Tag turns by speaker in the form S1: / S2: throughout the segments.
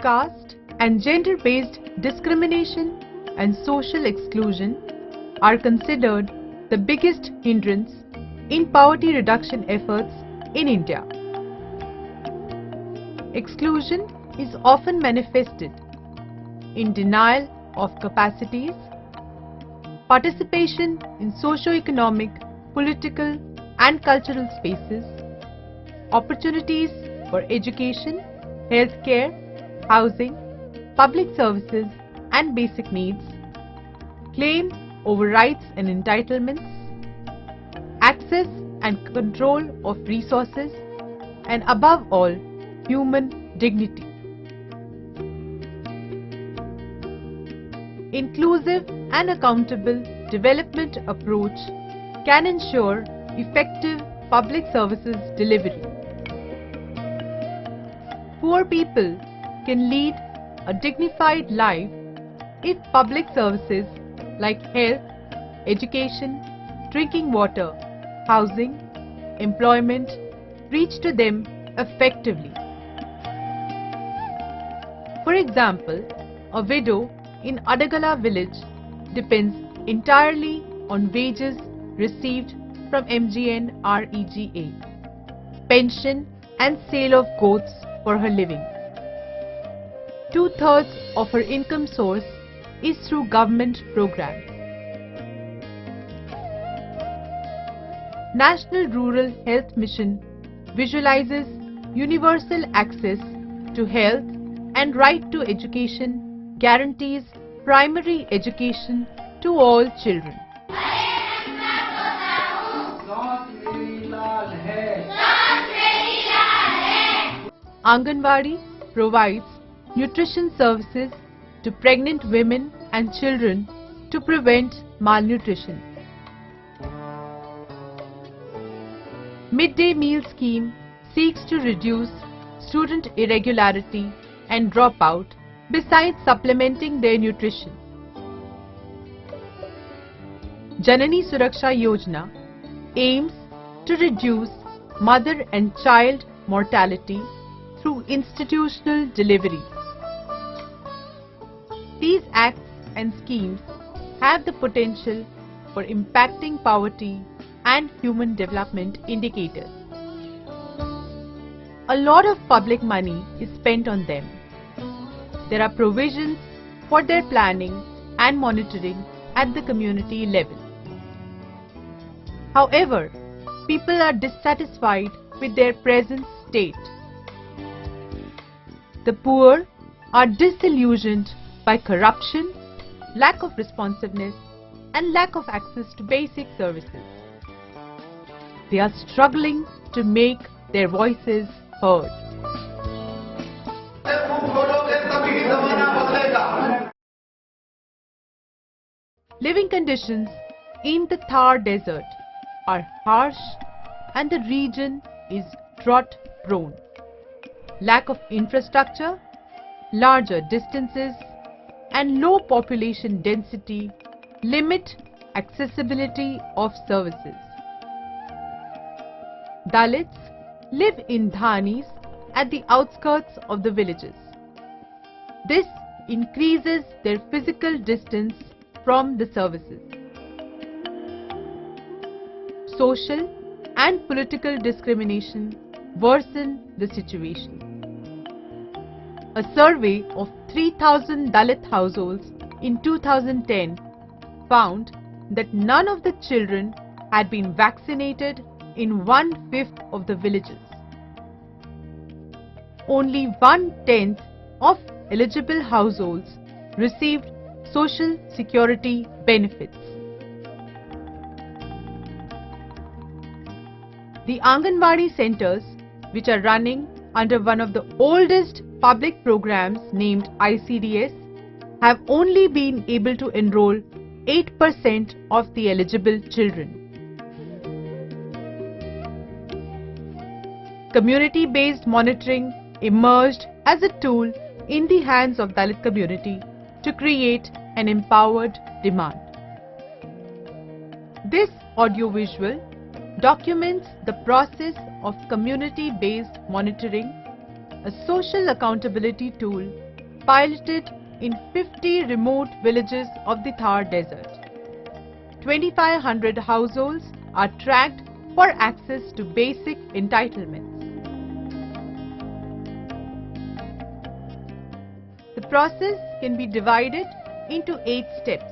S1: caste and gender-based discrimination and social exclusion are considered the biggest hindrance in poverty reduction efforts in India. Exclusion is often manifested in denial of capacities, participation in socio-economic, political and cultural spaces, opportunities for education, healthcare, housing, public services and basic needs, claim over rights and entitlements, access and control of resources, and above all, human dignity. Inclusive and accountable development approach can ensure effective public services delivery. Poor people can lead a dignified life if public services like health, education, drinking water, housing, employment reach to them effectively. For example, a widow in Adagala village depends entirely on wages received from MGNREGA, pension and sale of goats for her living. 2/3 of her income source is through government programs. National Rural Health Mission visualizes universal access to health and right to education guarantees primary education to all children. Anganwadi provides nutrition services to pregnant women and children to prevent malnutrition. Midday meal scheme seeks to reduce student irregularity and dropout besides supplementing their nutrition. Janani Suraksha Yojana aims to reduce mother and child mortality through institutional delivery. These acts and schemes have the potential for impacting poverty and human development indicators. A lot of public money is spent on them. There are provisions for their planning and monitoring at the community level. However, people are dissatisfied with their present state. The poor are disillusioned by corruption, lack of responsiveness, and lack of access to basic services. They are struggling to make their voices heard. Living conditions in the Thar desert are harsh and the region is drought prone. Lack of infrastructure, larger distances, and low population density limit accessibility of services. Dalits live in dhanis at the outskirts of the villages. This increases their physical distance from the services. Social and political discrimination worsen the situation. A survey of 3,000 Dalit households in 2010 found that none of the children had been vaccinated in 1/5 of the villages. Only 1/10 of eligible households received social security benefits. The Anganwadi centers, which are running under one of the oldest public programs named ICDS, have only been able to enroll 8% of the eligible children. Community-based monitoring emerged as a tool in the hands of Dalit community to create an empowered demand. This audiovisual documents the process of community-based monitoring, a social accountability tool piloted in 50 remote villages of the Thar desert. 2,500 households are tracked for access to basic entitlements. The process can be divided into 8 steps.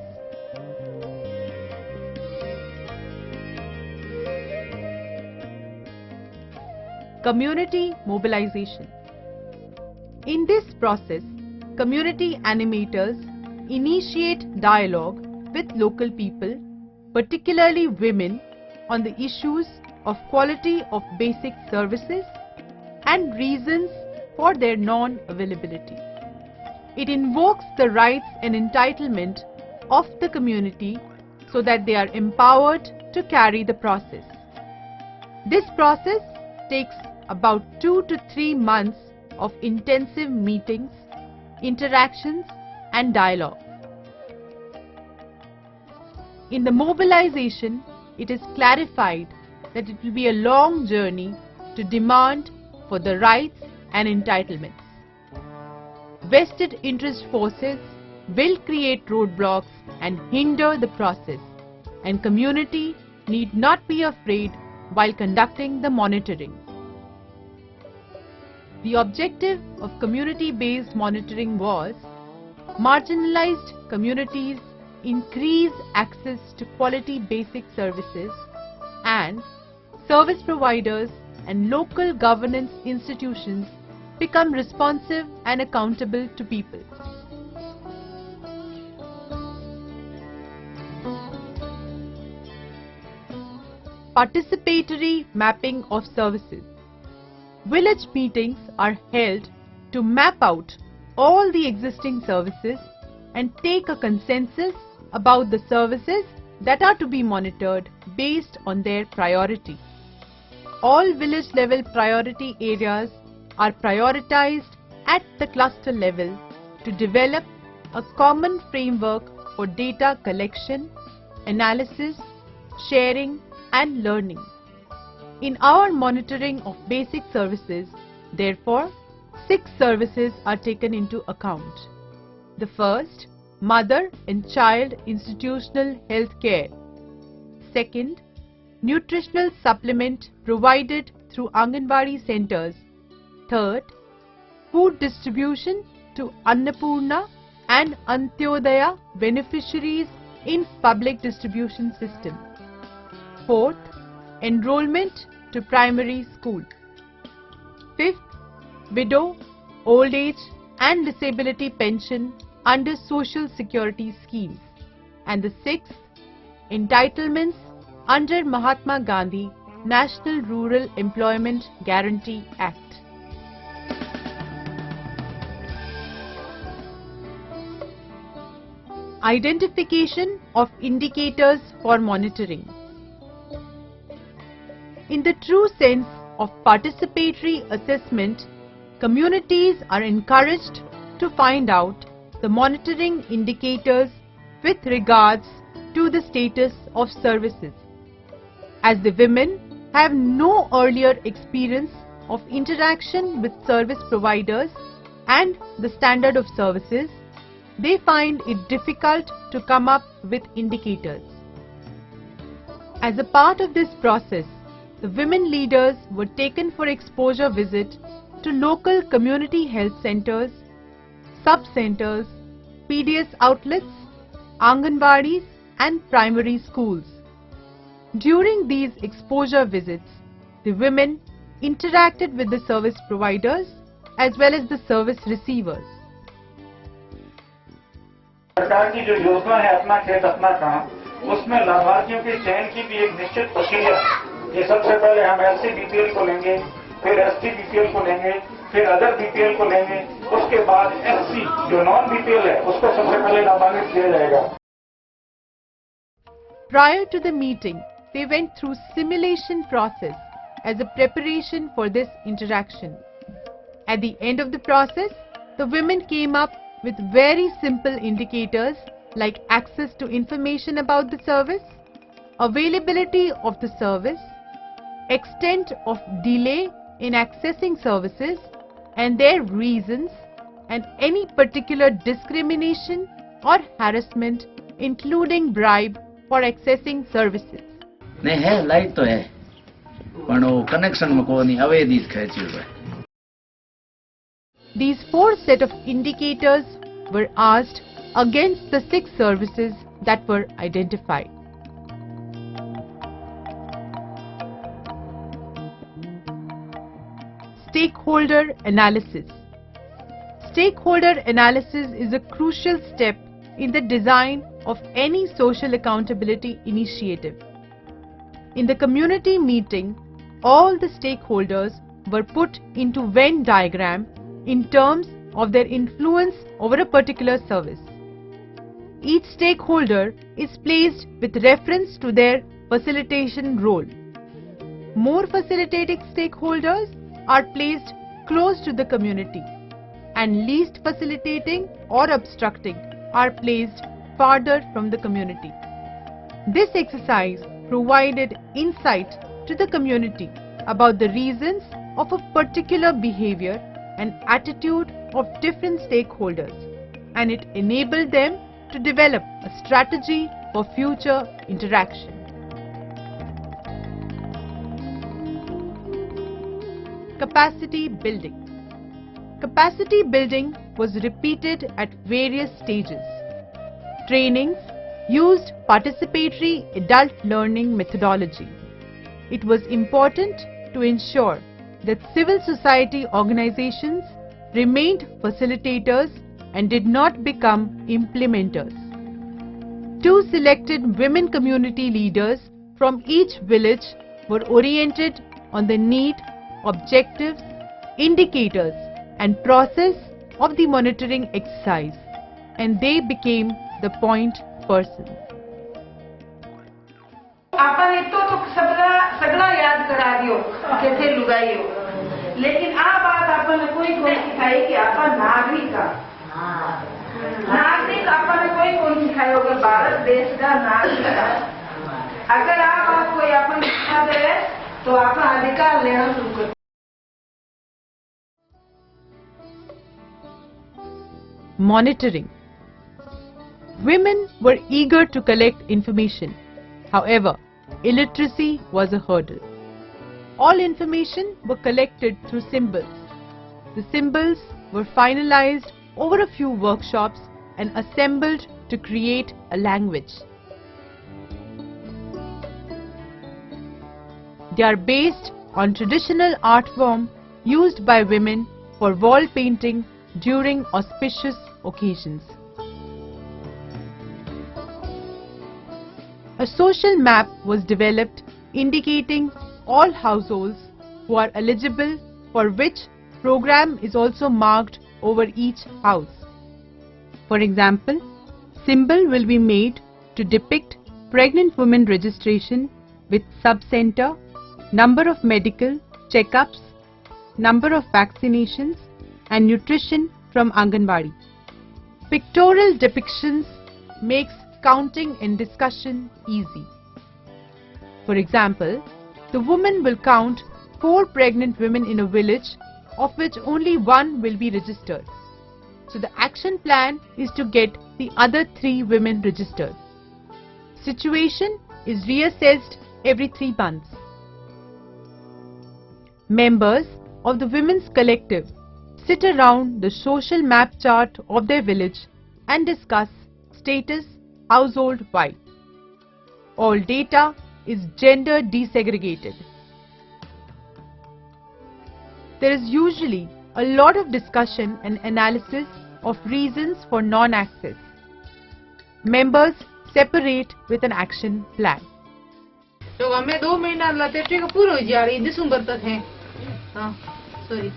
S1: Community mobilization. In this process, community animators initiate dialogue with local people, particularly women, on the issues of quality of basic services and reasons for their non-availability. It invokes the rights and entitlement of the community so that they are empowered to carry the process. This process takes about 2 to 3 months of intensive meetings, interactions and dialogue. In the mobilization, it is clarified that it will be a long journey to demand for the rights and entitlements. Vested interest forces will create roadblocks and hinder the process, and community need not be afraid while conducting the monitoring. The objective of community-based monitoring was marginalized communities increase access to quality basic services and service providers and local governance institutions become responsive and accountable to people. Participatory mapping of services. Village meetings are held to map out all the existing services and take a consensus about the services that are to be monitored based on their priority. All village level priority areas are prioritized at the cluster level to develop a common framework for data collection, analysis, sharing and learning. In our monitoring of basic services, therefore, 6 services are taken into account. The first, mother and child institutional health care. Second, nutritional supplement provided through Anganwadi centers. Third, food distribution to Annapurna and Antyodaya beneficiaries in public distribution system. Fourth, enrollment to primary school. Fifth, widow, old age and disability pension under social security schemes. And the 6th, entitlements under Mahatma Gandhi National Rural Employment Guarantee Act. Identification of indicators for monitoring. In the true sense of participatory assessment, communities are encouraged to find out the monitoring indicators with regards to the status of services. As the women have no earlier experience of interaction with service providers and the standard of services, they find it difficult to come up with indicators. As a part of this process, the women leaders were taken for exposure visit to local community health centers, sub-centers, PDS outlets, Anganwadis and primary schools. During these exposure visits, the women interacted with the service providers as well as the service receivers.
S2: सरकार की जो योजना है अपना खेत अपना काम, उसमें लाभार्थियों के चयन की भी एक निश्चित प्रक्रिया है। ये सबसे पहले हम एससी बीपीएल को लेंगे, फिर एसटी बीपीएल को लेंगे, फिर अदर बीपीएल को लेंगे, उसके बाद एससी जो नॉन बीपीएल है उसको सबसे पहले लाभान्वित किया जाएगा।
S1: Prior to the meeting, they went through simulation process as a preparation for this interaction. At the end of the process, the women came up with very simple indicators like access to information about the service, availability of the service, extent of delay in accessing services and their reasons and any particular discrimination or harassment, including bribe for accessing services.
S3: नहीं है light तो है पण वो connection में को नहीं away दी खेची हुए.
S1: These 4 set of indicators were asked against the 6 services that were identified. Stakeholder analysis. Stakeholder analysis is a crucial step in the design of any social accountability initiative. In the community meeting, all the stakeholders were put into Venn diagram in terms of their influence over a particular service. Each stakeholder is placed with reference to their facilitation role. More facilitating stakeholders are placed close to the community, and least facilitating or obstructing are placed farther from the community. This exercise provided insight to the community about the reasons of a particular behavior and attitude of different stakeholders, and it enabled them to develop a strategy for future interaction. Capacity building. Capacity building was repeated at various stages. Trainings used participatory adult learning methodology. It was important to ensure that civil society organizations remained facilitators and did not become implementers. 2 selected women community leaders from each village were oriented on the need, objectives, indicators, and process of the monitoring exercise, and they became the point person.
S4: आपण येतो तो सगळा याद करा दियो कैसे लुगाइयो, लेकिन आ बात अपन कोई सिखाई कि अपन नागरिक अपन कोई सिखाई होगा भारत देश का नागरिक. अगर आ बात कोई अपन सिखा दे तो अपन अधिकार लेना शुरू कर.
S1: Monitoring. Women were eager to collect information. However, illiteracy was a hurdle. All information were collected through symbols. The symbols were finalized over a few workshops and assembled to create a language. They are based on traditional art form used by women for wall painting during auspicious occasions. A social map was developed indicating all households who are eligible, for which program is also marked over each house. For example, symbol will be made to depict pregnant women registration with sub-center, number of medical checkups, number of vaccinations, and nutrition from Anganwadi. Pictorial depictions makes counting and discussion easy. For example, the woman will count 4 pregnant women in a village, of which only 1 will be registered. So the action plan is to get the other 3 women registered. Situation is reassessed every 3 months. Members of the women's collective sit around the social map chart of their village and discuss status household-wide. All data is gender desegregated. There is usually a lot of discussion and analysis of reasons for non-access. Members separate with an action plan.
S5: तो हमें 2 महीना लतेटे का पूरा हो जा रही दिसंबर तक है. Sorry.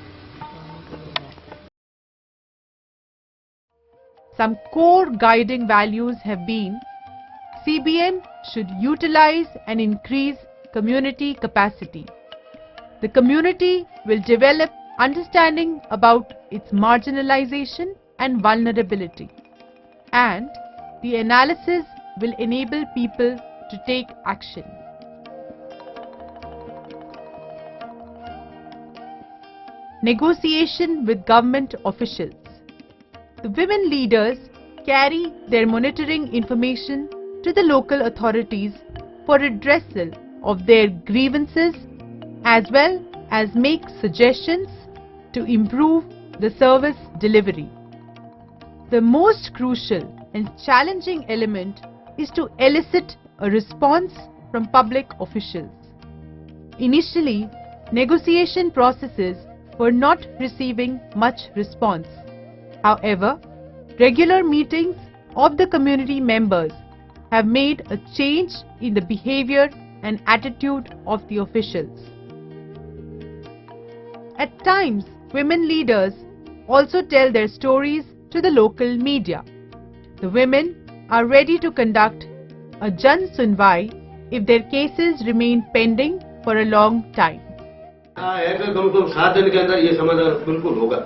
S1: Some core guiding values have been: CBN should utilize and increase community capacity. The community will develop understanding about its marginalization and vulnerability, and the analysis will enable people to take action. Negotiation with government officials. the women leaders carry their monitoring information to the local authorities for redressal of their grievances as well as make suggestions to improve the service delivery. The most crucial and challenging element is to elicit a response from public officials. Initially, negotiation processes were not receiving much response. However, regular meetings of the community members have made a change in the behavior and attitude of the officials. At times, women leaders also tell their stories to the local media. The women are ready to conduct a Jan Sunwai if their cases remain pending for a long time.
S6: कम से कम 7 दिन के अंदर ये समाधान बिल्कुल होगा।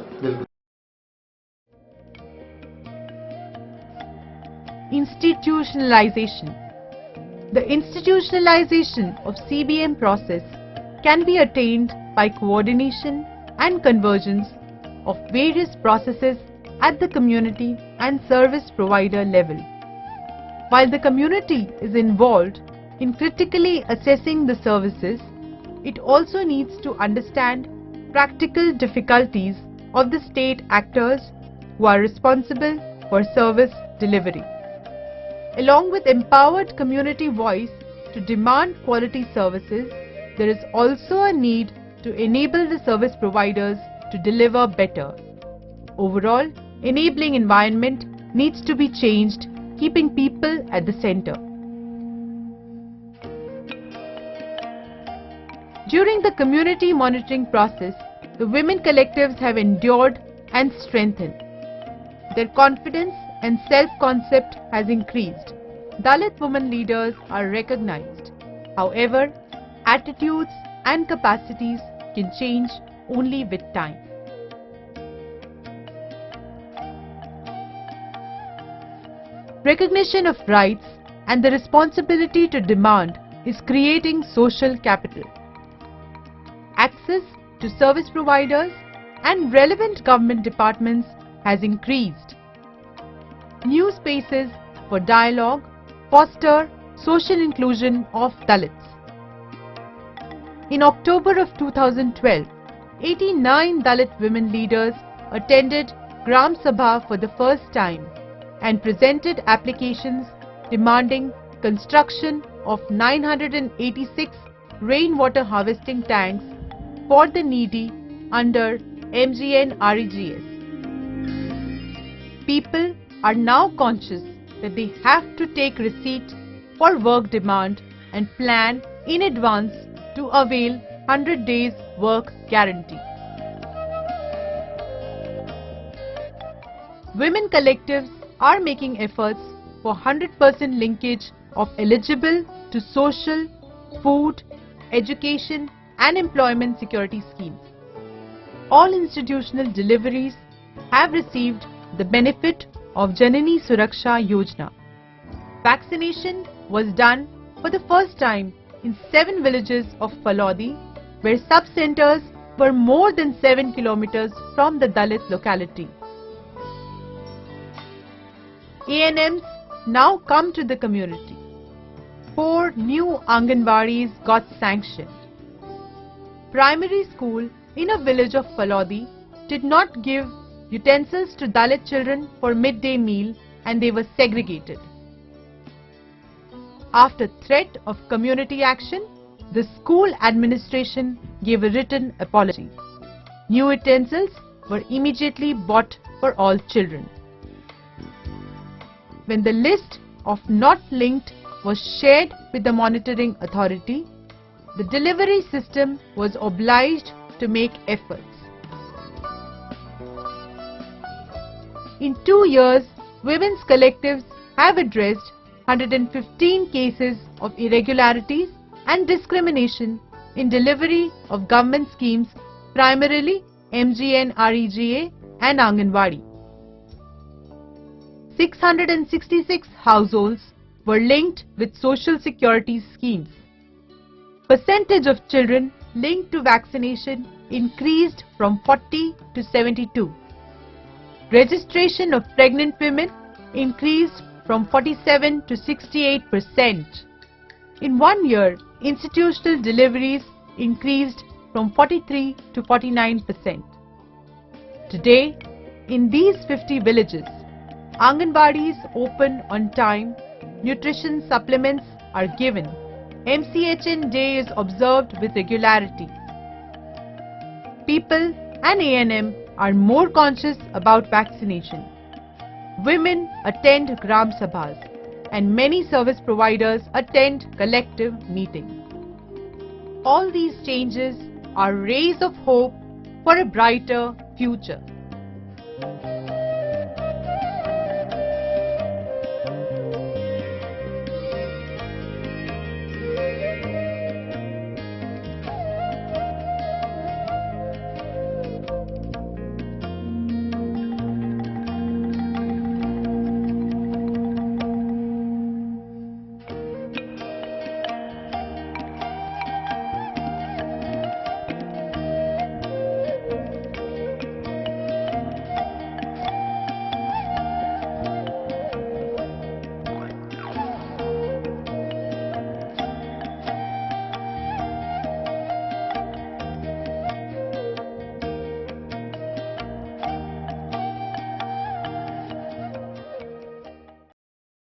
S1: Institutionalization. The institutionalization of CBM process can be attained by coordination and convergence of various processes at the community and service provider level. While the community is involved in critically assessing the services, it also needs to understand practical difficulties of the state actors who are responsible for service delivery. Along with empowered community voice to demand quality services, there is also a need to enable the service providers to deliver better. Overall, enabling environment needs to be changed, keeping people at the center. During the community monitoring process, the women collectives have endured and strengthened. Their confidence and self-concept has increased. Dalit women leaders are recognized. However, attitudes and capacities can change only with time. Recognition of rights and the responsibility to demand is creating social capital. Access to service providers and relevant government departments has increased. New spaces for dialogue foster social inclusion of Dalits. In October of 2012, 89 Dalit women leaders attended Gram Sabha for the first time and presented applications demanding construction of 986 rainwater harvesting tanks for the needy under MGN REGS. People are now conscious that they have to take receipt for work demand and plan in advance to avail 100 days work guarantee. Women collectives are making efforts for 100% linkage of eligible to social, food, education and employment security schemes. All institutional deliveries have received the benefit of Janani Suraksha Yojana. Vaccination was done for the first time in 7 villages of Falodi, where sub-centers were more than 7 kilometers from the Dalit locality. ANMs now come to the community. 4 new Anganwadis got sanctioned. Primary school in a village of Falodi did not give utensils to Dalit children for midday meal and they were segregated. After threat of community action, the school administration gave a written apology. New utensils were immediately bought for all children. When the list of not linked was shared with the monitoring authority, the delivery system was obliged to make efforts. In 2 years, women's collectives have addressed 115 cases of irregularities and discrimination in delivery of government schemes, primarily MGN REGA and Anganwadi. 666 households were linked with social security schemes. Percentage of children linked to vaccination increased from 40 to 72. Registration of pregnant women increased from 47 to 68%. In 1 year, institutional deliveries increased from 43 to 49%. Today, in these 50 villages, Anganwadis open on time, nutrition supplements are given, MCHN Day is observed with regularity. People and ANM are more conscious about vaccination. Women attend Gram Sabhas and many service providers attend collective meetings. All these changes are rays of hope for a brighter future.